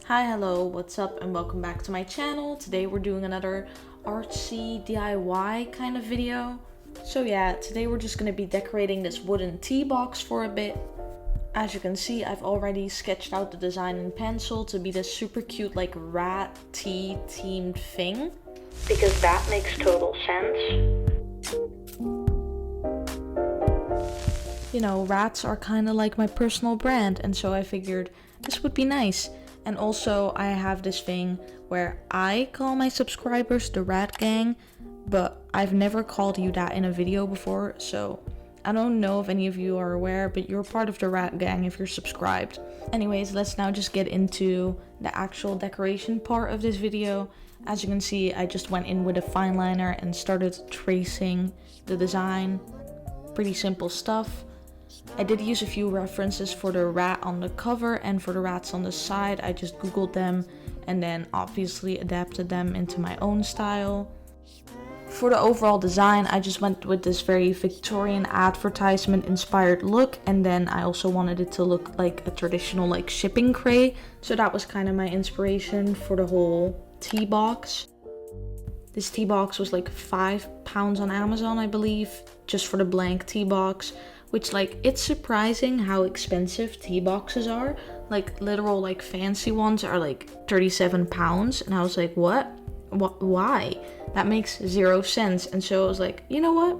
Hi, hello, what's up, and welcome back to my channel. Today we're doing another artsy DIY kind of video. So yeah, today we're just going to be decorating this wooden tea box for a bit. As you can see, I've already sketched out the design in pencil to be this super cute like rat tea themed thing, because that makes total sense. You know, rats are kind of like my personal brand, and so I figured this would be nice. And also I have this thing where I call my subscribers the Rat Gang, but I've never called you that in a video before, so I don't know if any of you are aware, but you're part of the Rat Gang if you're subscribed. Anyways, let's now just get into the actual decoration part of this video. As you can see, I just went in with a fine liner and started tracing the design. Pretty simple stuff. I did use a few references for the rat on the cover and for the rats on the side. I just googled them and then obviously adapted them into my own style. For the overall design, I just went with this very Victorian advertisement inspired look, and then I also wanted it to look like a traditional like shipping crate. So that was kind of my inspiration for the whole tea box. This tea box was like £5 on Amazon, I believe, just for the blank tea box. Which, like, it's surprising how expensive tea boxes are. Like, literal, like, fancy ones are like £37. And I was like, what? Why? That makes 0 sense. And so I was like, you know what?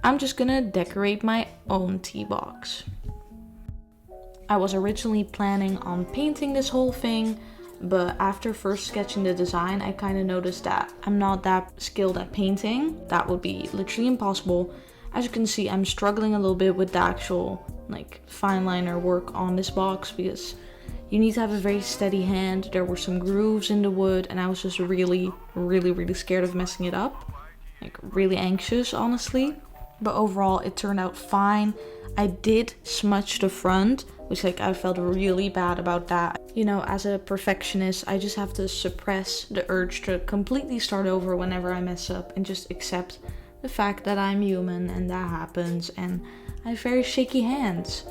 I'm just gonna decorate my own tea box. I was originally planning on painting this whole thing, but after first sketching the design, I kind of noticed that I'm not that skilled at painting. That would be literally impossible. As you can see, I'm struggling a little bit with the actual like fine liner work on this box because you need to have a very steady hand. There were some grooves in the wood and I was just really scared of messing it up. Like really anxious, honestly. But overall, it turned out fine. I did smudge the front, which like I felt really bad about that. You know, as a perfectionist, I just have to suppress the urge to completely start over whenever I mess up and just accept the fact that I'm human and that happens, and I have very shaky hands.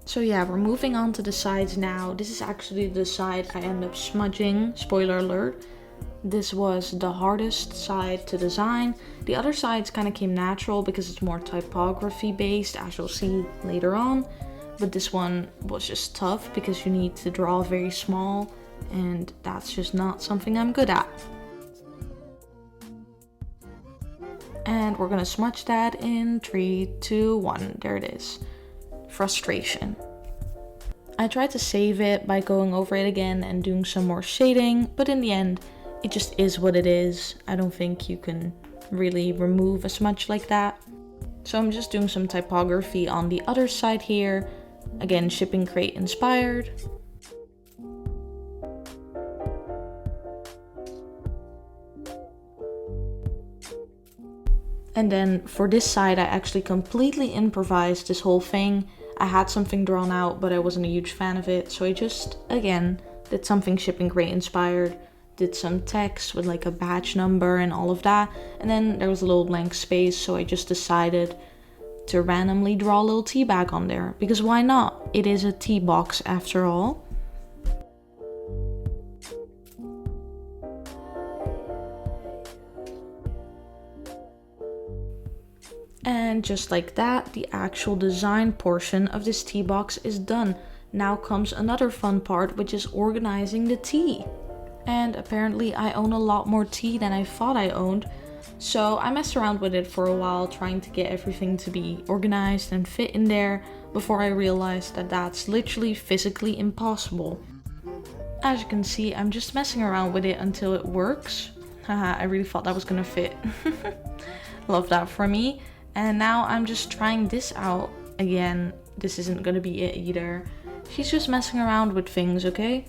So yeah, we're moving on to the sides now. This is actually the side I end up smudging, spoiler alert. This was the hardest side to design. The other sides kind of came natural because it's more typography based, as you'll see later on. But this one was just tough because you need to draw very small, and that's just not something I'm good at. And we're gonna smudge that in 3, 2, 1. There it is. Frustration. I tried to save it by going over it again and doing some more shading, but in the end, it just is what it is. I don't think you can really remove a smudge like that. So I'm just doing some typography on the other side here. Again, shipping crate inspired. And then for this side, I actually completely improvised this whole thing. I had something drawn out, but I wasn't a huge fan of it. So I just, again, did something shipping crate inspired. Did some text with like a batch number and all of that. And then there was a little blank space, so I just decided to randomly draw a little tea bag on there, because why not? It is a tea box after all. And just like that, the actual design portion of this tea box is done. Now comes another fun part, which is organizing the tea. And apparently I own a lot more tea than I thought I owned. So I messed around with it for a while, trying to get everything to be organized and fit in there, before I realized that that's literally physically impossible. As you can see, I'm just messing around with it until it works. Haha, I really thought that was gonna fit. Love that for me. And now I'm just trying this out. Again, this isn't gonna be it either. She's just messing around with things, okay?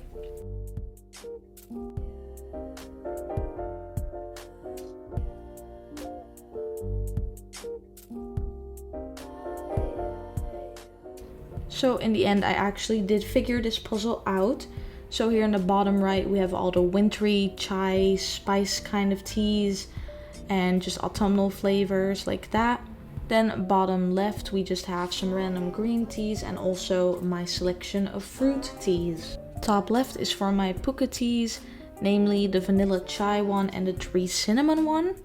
So in the end, I actually did figure this puzzle out. So here in the bottom right, we have all the wintry chai spice kind of teas and just autumnal flavors like that. Then bottom left, we just have some random green teas and also my selection of fruit teas. Top left is for my puka teas, namely the vanilla chai one and the tree cinnamon one.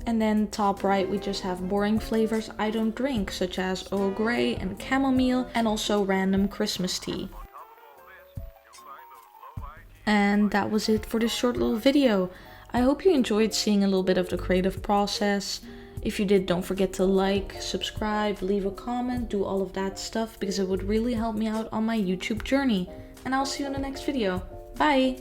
And then top right, we just have boring flavors I don't drink, such as Earl Grey and chamomile, and also random Christmas tea. And that was it for this short little video. I hope you enjoyed seeing a little bit of the creative process. If you did, don't forget to like, subscribe, leave a comment, do all of that stuff because it would really help me out on my YouTube journey. And I'll see you in the next video. Bye!